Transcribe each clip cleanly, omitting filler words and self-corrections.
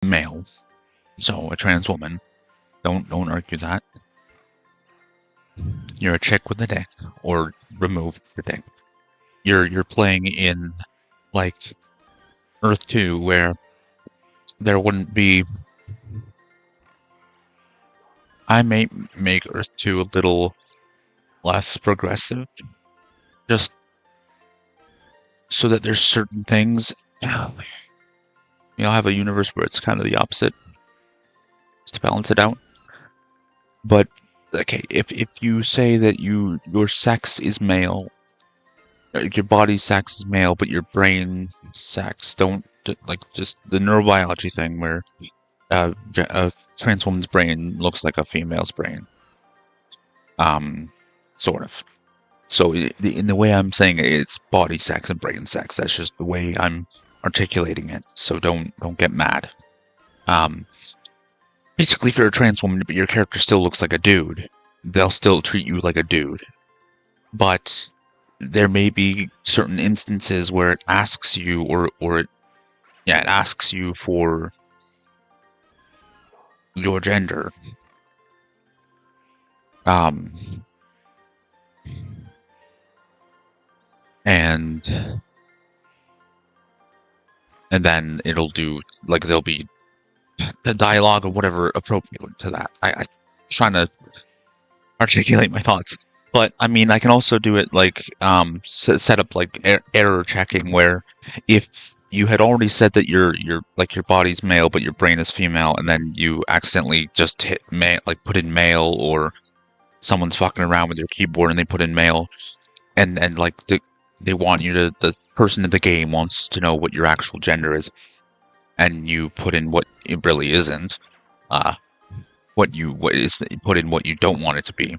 male. So a trans woman. Don't argue that. You're a chick with a dick, or remove the dick. You're playing in like Earth 2, where there wouldn't be. I may make Earth 2 a little less progressive, just so that there's certain things. You'll have a universe where it's kind of the opposite, just to balance it out. But okay, if you say that your sex is male, your body sex is male, but your brain sex don't, like, just the neurobiology thing where a trans woman's brain looks like a female's brain, sort of. So in the way I'm saying it, it's body sex and brain sex. That's just the way I'm articulating it. So don't get mad. Basically, if you're a trans woman but your character still looks like a dude, they'll still treat you like a dude. But there may be certain instances where it asks you, it asks you for your gender. And then it'll do, like, there'll be the dialogue or whatever appropriate to that. I'm trying to articulate my thoughts. But, I mean, I can also do it, like, set up, like, error checking, where if you had already said that your body's male, but your brain is female, and then you accidentally just hit male, like, put in male, or someone's fucking around with your keyboard and they put in male, and like, they want you to, the person in the game wants to know what your actual gender is, and you put in what it really isn't, put in what you don't want it to be.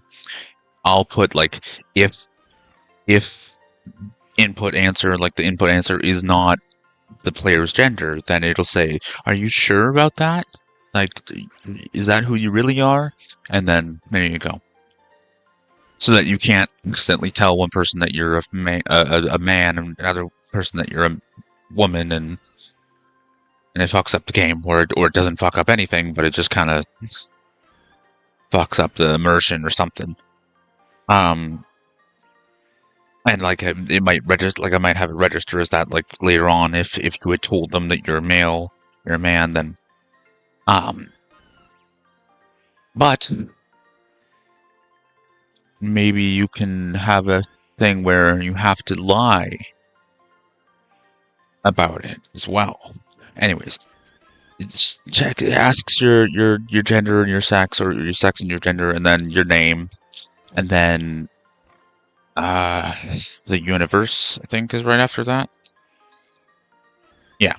I'll put, like, if input answer, like, the input answer is not the player's gender, then it'll say, are you sure about that? Like, is that who you really are? And then there you go. So that you can't instantly tell one person that you're a man and another person that you're a woman, and it fucks up the game, or it doesn't fuck up anything, but it just kind of fucks up the immersion or something. And, like, it might register, like, I might have it register as that, like, later on, if you had told them that you're a male, you're a man, then, but maybe you can have a thing where you have to lie about it as well. Anyways, it asks your gender and your sex, or your sex and your gender, and then your name, and then the universe, I think, is right after that. Yeah.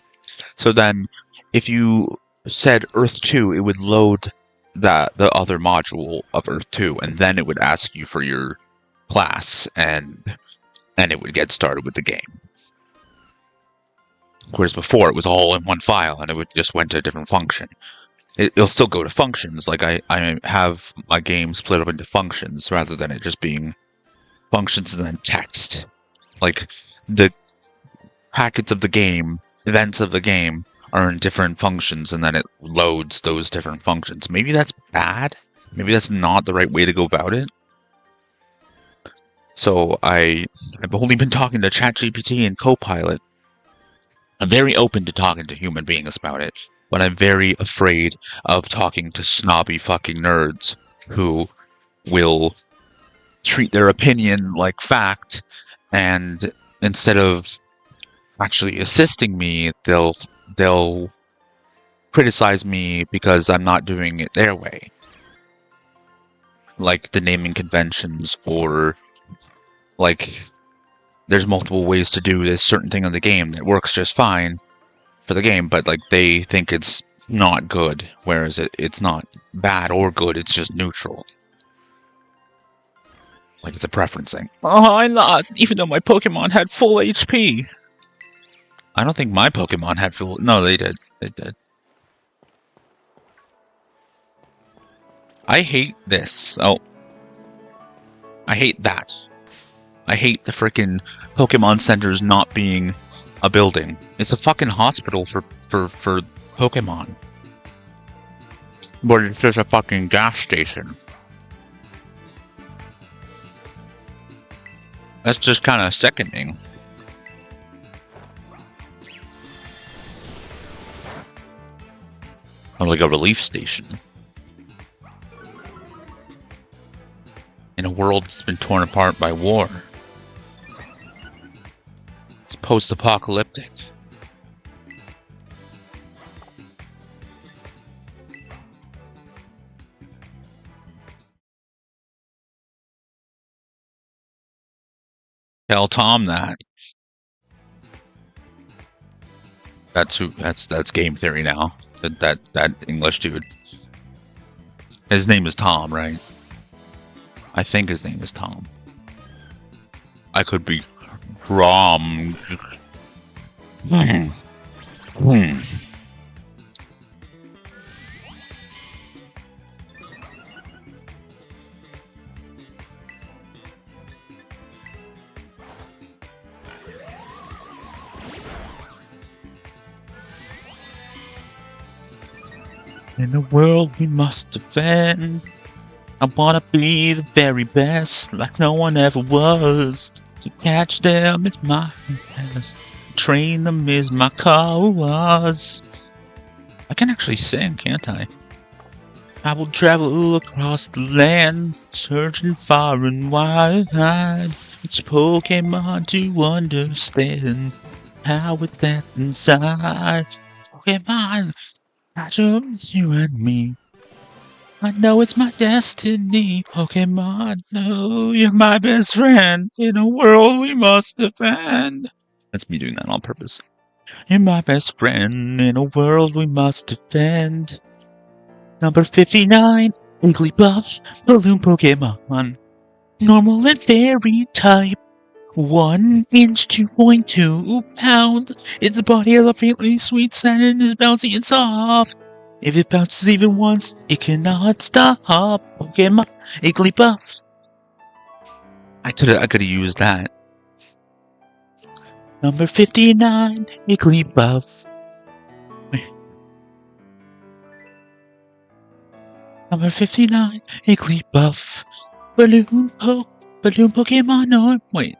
So then, if you said Earth 2, it would load the other module of Earth 2, and then it would ask you for your class, and it would get started with the game. Whereas before, it was all in one file, and it would just went to a different function. It'll still go to functions. Like, I have my game split up into functions, rather than it just being functions and then text. Like, the packets of the game, events of the game, are in different functions, and then it loads those different functions. Maybe that's bad. Maybe that's not the right way to go about it. So I've only been talking to ChatGPT and Copilot. I'm very open to talking to human beings about it, but I'm very afraid of talking to snobby fucking nerds who will treat their opinion like fact, and instead of actually assisting me, they'll criticize me because I'm not doing it their way. Like the naming conventions, or like, there's multiple ways to do this certain thing in the game that works just fine for the game, but, like, they think it's not good, whereas it's not bad or good, it's just neutral. Like, it's a preference thing. Oh, I lost, even though my Pokemon had full HP. I don't think my Pokemon had full... No, they did. They did. I hate this. Oh. I hate that. I hate the frickin' Pokemon centers not being a building. It's a fucking hospital for Pokemon. But it's just a fucking gas station. That's just kind of sickening. Or like a relief station. In a world that's been torn apart by war. It's post-apocalyptic. Tell Tom that. That's game theory now. That English dude. His name is Tom, right? I think his name is Tom. I could be wrong. In the world we must defend. I wanna be the very best, like no one ever was. To catch them is my task. Train them is my cause. I can actually sing, can't I? I will travel across the land, searching far and wide. Each Pokemon to understand how it that's inside. Pokemon, not just you and me. I know it's my destiny, Pokemon. No, you're my best friend in a world we must defend. That's me doing that on purpose. You're my best friend in a world we must defend. Number 59, Wigglybuff, Balloon Pokemon. Normal and fairy type. 1 inch, 2.2 pounds. Its body has a faintly sweet scent and is bouncy and soft. If it bounces even once, it cannot stop. Pokemon, Wigglybuff. I could have used that. Number 59, Wigglybuff. Number 59, Wigglybuff. Balloon Pokemon, or wait.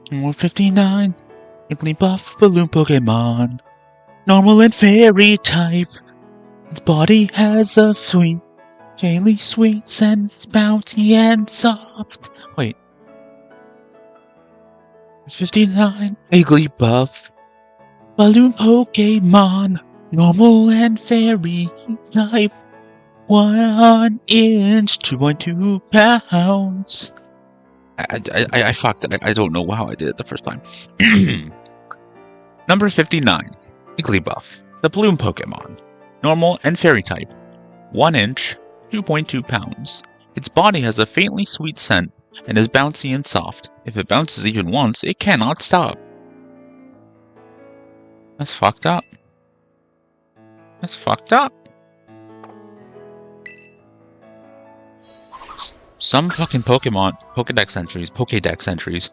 Number 59, Wigglybuff, Balloon Pokemon. Normal and fairy type. Its body has a sweet, fairly sweet scent. It's bouncy and soft. Wait. 59, Wigglybuff. Balloon Pokemon. Normal and fairy type. 1 inch, 2.2 pounds. I fucked it. I don't know how I did it the first time. Number 59, Wigglybuff, the Balloon Pokemon. Normal and fairy type. 1 inch, 2.2 pounds. Its body has a faintly sweet scent and is bouncy and soft. If it bounces even once, it cannot stop. That's fucked up. That's fucked up. Some fucking Pokemon, Pokédex entries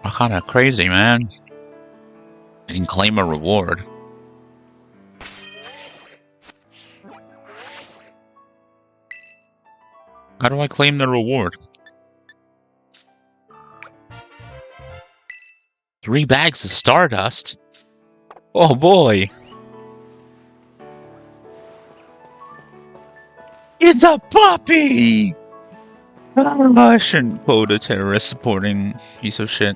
are kind of crazy, man. I can claim a reward. How do I claim the reward? 3 bags of Stardust? Oh boy! It's a puppy! Oh, I shouldn't quote a terrorist supporting piece of shit.